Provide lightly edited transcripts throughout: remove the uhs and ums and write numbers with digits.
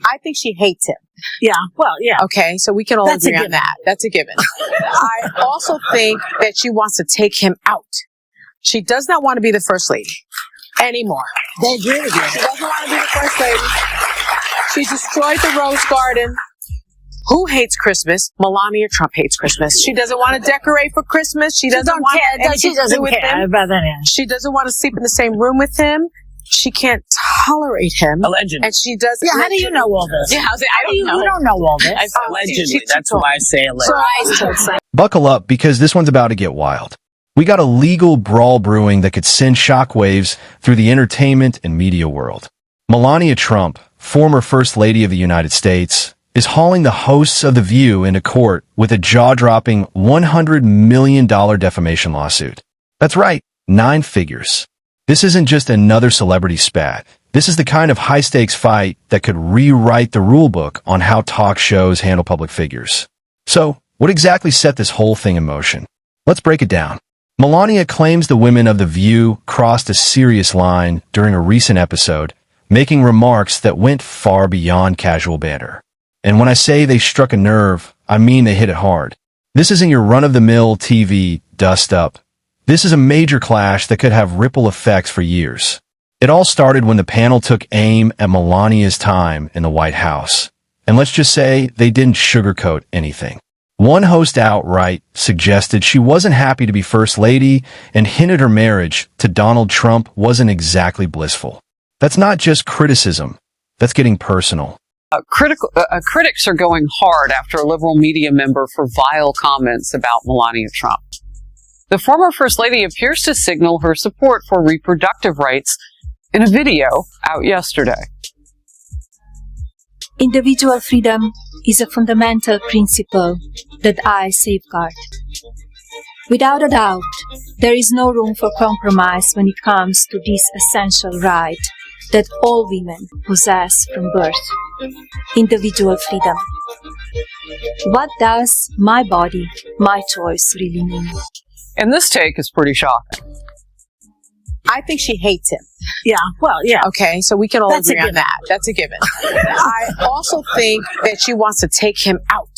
I think she hates him. Yeah, well, yeah. Okay, so we can all agree on that. That's a given. I also think that she wants to take him out. She does not want to be the first lady anymore. They agree with you. She doesn't want to be the first lady. She destroyed the Rose Garden. Who hates Christmas? Melania Trump hates Christmas. She doesn't want to decorate for Christmas. She doesn't want She doesn't care about that. She doesn't want to sleep in the same room with him. She can't tolerate him. Allegedly. And she does. Yeah, how do you know all this? Yeah, I don't know. You don't know all this. I say allegedly. That's why I say allegedly. Buckle up, because this one's about to get wild. We got a legal brawl brewing that could send shockwaves through the entertainment and media world. Melania Trump, former First Lady of the United States, is hauling the hosts of The View into court with a jaw-dropping $100 million defamation lawsuit. That's right, 9 figures. This isn't just another celebrity spat. This is the kind of high-stakes fight that could rewrite the rulebook on how talk shows handle public figures. So, what exactly set this whole thing in motion? Let's break it down. Melania claims the women of The View crossed a serious line during a recent episode, making remarks that went far beyond casual banter. And when I say they struck a nerve, I mean they hit it hard. This isn't your run-of-the-mill TV dust-up. This is a major clash that could have ripple effects for years. It all started when the panel took aim at Melania's time in the White House. And let's just say they didn't sugarcoat anything. One host outright suggested she wasn't happy to be First Lady and hinted her marriage to Donald Trump wasn't exactly blissful. That's not just criticism. That's getting personal. Critics are going hard after a liberal media member for vile comments about Melania Trump. The former First Lady appears to signal her support for reproductive rights in a video out yesterday. Individual freedom is a fundamental principle that I safeguard. Without a doubt, there is no room for compromise when it comes to this essential right that all women possess from birth. Individual freedom. What does my body, my choice really mean? And this take is pretty shocking. I think she hates him. Yeah, well, yeah. Okay, so we can all That's a agree on given. that. That's a given. I also think that she wants to take him out.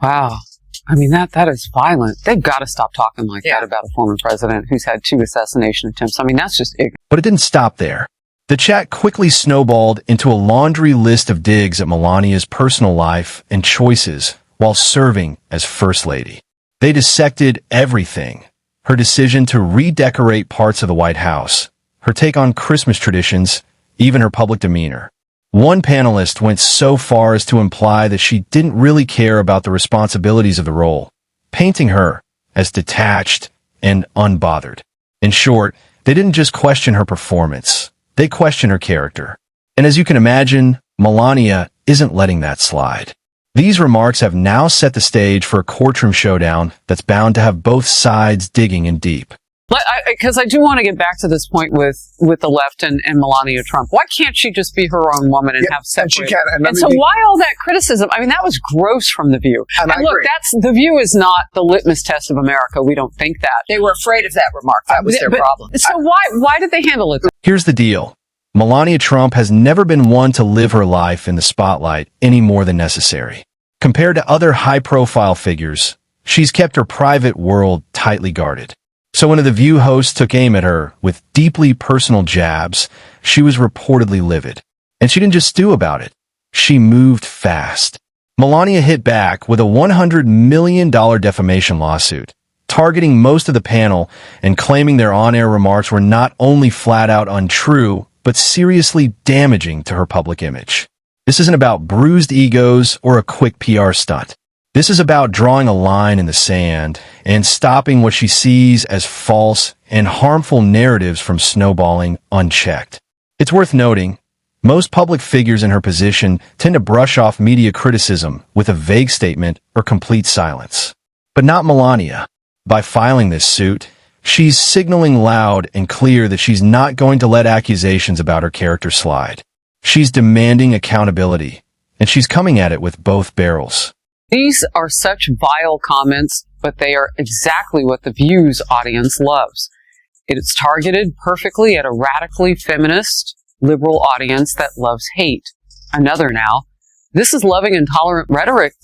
Wow. I mean, that is violent. They've got to stop talking like that about a former president who's had 2 assassination attempts. I mean, that's just ignorant. But it didn't stop there. The chat quickly snowballed into a laundry list of digs at Melania's personal life and choices while serving as First Lady. They dissected everything. Her decision to redecorate parts of the White House, her take on Christmas traditions, even her public demeanor. One panelist went so far as to imply that she didn't really care about the responsibilities of the role, painting her as detached and unbothered. In short, they didn't just question her performance, they questioned her character. And as you can imagine, Melania isn't letting that slide. These remarks have now set the stage for a courtroom showdown that's bound to have both sides digging in deep. Because I do want to get back to this point with the left and Melania Trump. Why can't she just be her own woman and have separate? And she can. And so why all that criticism? I mean, that was gross from The View. And look, agree. The View is not the litmus test of America. We don't think that. They were afraid of that remark. That was their problem. So why did they handle it? Here's the deal. Melania Trump has never been one to live her life in the spotlight any more than necessary. Compared to other high-profile figures, she's kept her private world tightly guarded. So when The View host took aim at her with deeply personal jabs, she was reportedly livid. And she didn't just stew about it. She moved fast. Melania hit back with a $100 million defamation lawsuit, targeting most of the panel and claiming their on-air remarks were not only flat-out untrue, but seriously damaging to her public image. This isn't about bruised egos or a quick PR stunt. This is about drawing a line in the sand and stopping what she sees as false and harmful narratives from snowballing unchecked. It's worth noting, most public figures in her position tend to brush off media criticism with a vague statement or complete silence. But not Melania. By filing this suit, she's signaling loud and clear that she's not going to let accusations about her character slide. She's demanding accountability, and she's coming at it with both barrels. These are such vile comments, but they are exactly what The View's audience loves. It is targeted perfectly at a radically feminist, liberal audience that loves hate. Another now, this is loving and tolerant rhetoric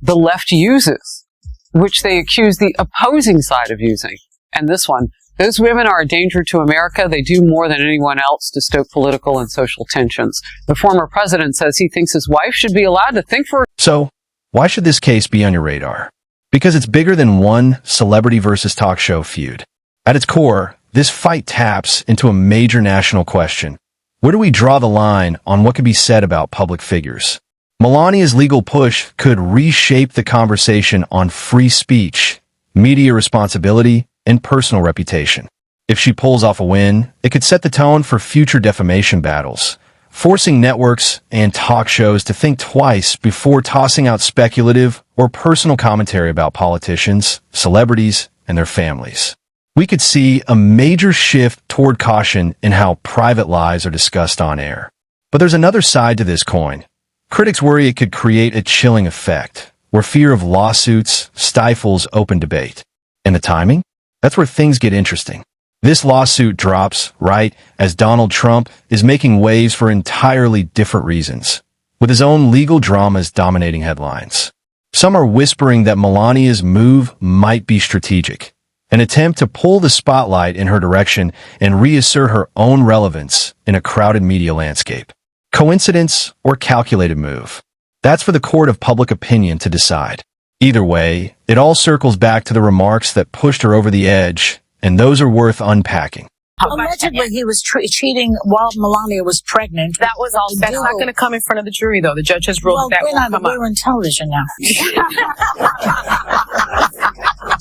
the left uses, which they accuse the opposing side of using. And this one, those women are a danger to America. They do more than anyone else to stoke political and social tensions. The former president says he thinks his wife should be allowed to think for... So, why should this case be on your radar? Because it's bigger than one celebrity versus talk show feud. At its core, this fight taps into a major national question. Where do we draw the line on what can be said about public figures? Melania's legal push could reshape the conversation on free speech, media responsibility, and personal reputation. If she pulls off a win, it could set the tone for future defamation battles, forcing networks and talk shows to think twice before tossing out speculative or personal commentary about politicians, celebrities, and their families. We could see a major shift toward caution in how private lives are discussed on air. But there's another side to this coin. Critics worry it could create a chilling effect, where fear of lawsuits stifles open debate. And the timing? That's where things get interesting. This lawsuit drops right as Donald Trump is making waves for entirely different reasons, with his own legal dramas dominating headlines. Some are whispering that Melania's move might be strategic, an attempt to pull the spotlight in her direction and reassert her own relevance in a crowded media landscape. Coincidence or calculated move? That's for the court of public opinion to decide. Either way, it all circles back to the remarks that pushed her over the edge, and those are worth unpacking. Allegedly, he was cheating while Melania was pregnant. That was all. That's not going to come in front of the jury, though. The judge has ruled that won't come up. We're on television now.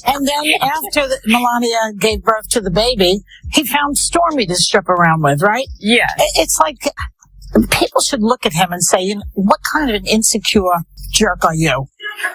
And then after Melania gave birth to the baby, he found Stormy to strip around with, right? Yeah. It's like people should look at him and say, you know, what kind of an insecure jerk are you?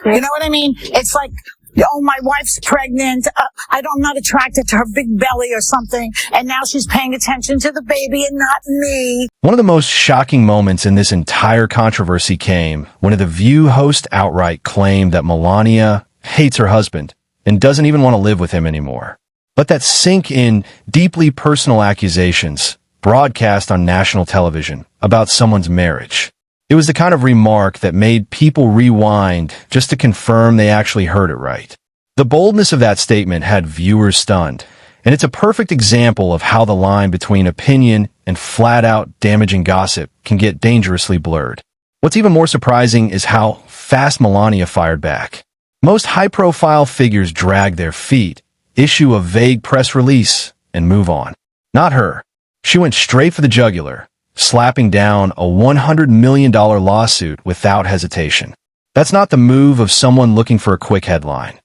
You know what I mean? It's like, oh, my wife's pregnant. I'm not attracted to her big belly or something. And now she's paying attention to the baby and not me. One of the most shocking moments in this entire controversy came when The View host outright claimed that Melania hates her husband and doesn't even want to live with him anymore. Let that sink in. Deeply personal accusations broadcast on national television about someone's marriage. It was the kind of remark that made people rewind just to confirm they actually heard it right. The boldness of that statement had viewers stunned, and it's a perfect example of how the line between opinion and flat-out damaging gossip can get dangerously blurred. What's even more surprising is how fast Melania fired back. Most high-profile figures drag their feet, issue a vague press release, and move on. Not her. She went straight for the jugular, slapping down a $100 million lawsuit without hesitation. That's not the move of someone looking for a quick headline.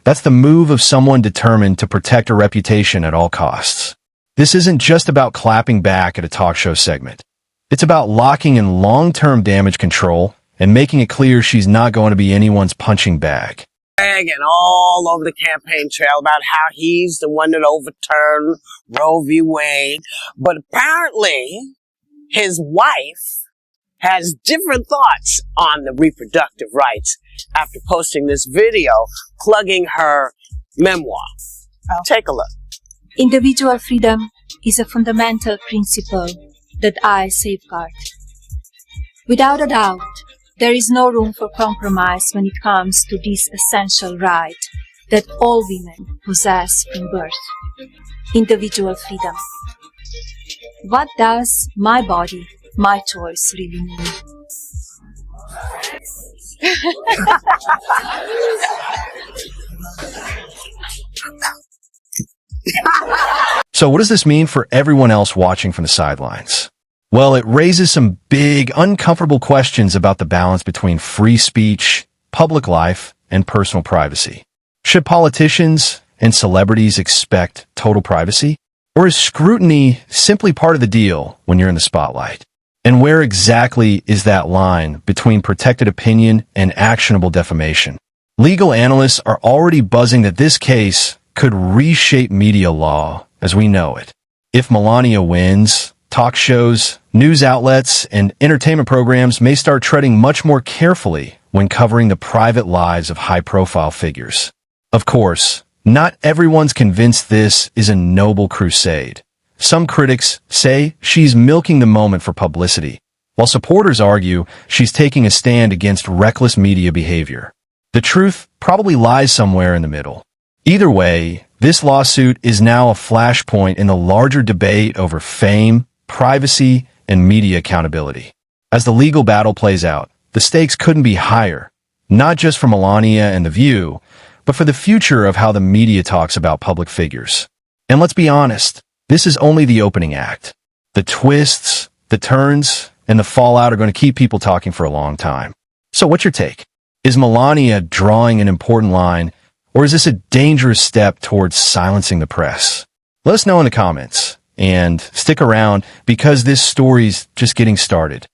That's the move of someone determined to protect her reputation at all costs. This isn't just about clapping back at a talk show segment. It's about locking in long-term damage control and making it clear she's not going to be anyone's punching bag. And all over the campaign trail about how he's the one that overturned Roe v. Wade. But apparently, his wife has different thoughts on the reproductive rights after posting this video plugging her memoir. Take a look. Individual freedom is a fundamental principle that I safeguard. Without a doubt, there is no room for compromise when it comes to this essential right that all women possess from birth. Individual freedom. What does my body, my choice really mean? So what does this mean for everyone else watching from the sidelines? Well, it raises some big, uncomfortable questions about the balance between free speech, public life, and personal privacy. Should politicians and celebrities expect total privacy? Or is scrutiny simply part of the deal when you're in the spotlight? And where exactly is that line between protected opinion and actionable defamation? Legal analysts are already buzzing that this case could reshape media law as we know it. If Melania wins, talk shows, news outlets, and entertainment programs may start treading much more carefully when covering the private lives of high-profile figures. Of course, not everyone's convinced this is a noble crusade. Some critics say she's milking the moment for publicity, while supporters argue she's taking a stand against reckless media behavior. The truth probably lies somewhere in the middle. Either way, this lawsuit is now a flashpoint in the larger debate over fame, privacy, and media accountability. As the legal battle plays out, the stakes couldn't be higher, not just for Melania and The View, but for the future of how the media talks about public figures. And let's be honest, this is only the opening act. The twists, the turns, and the fallout are going to keep people talking for a long time. So what's your take? Is Melania drawing an important line, or is this a dangerous step towards silencing the press? Let us know in the comments, and stick around because this story's just getting started.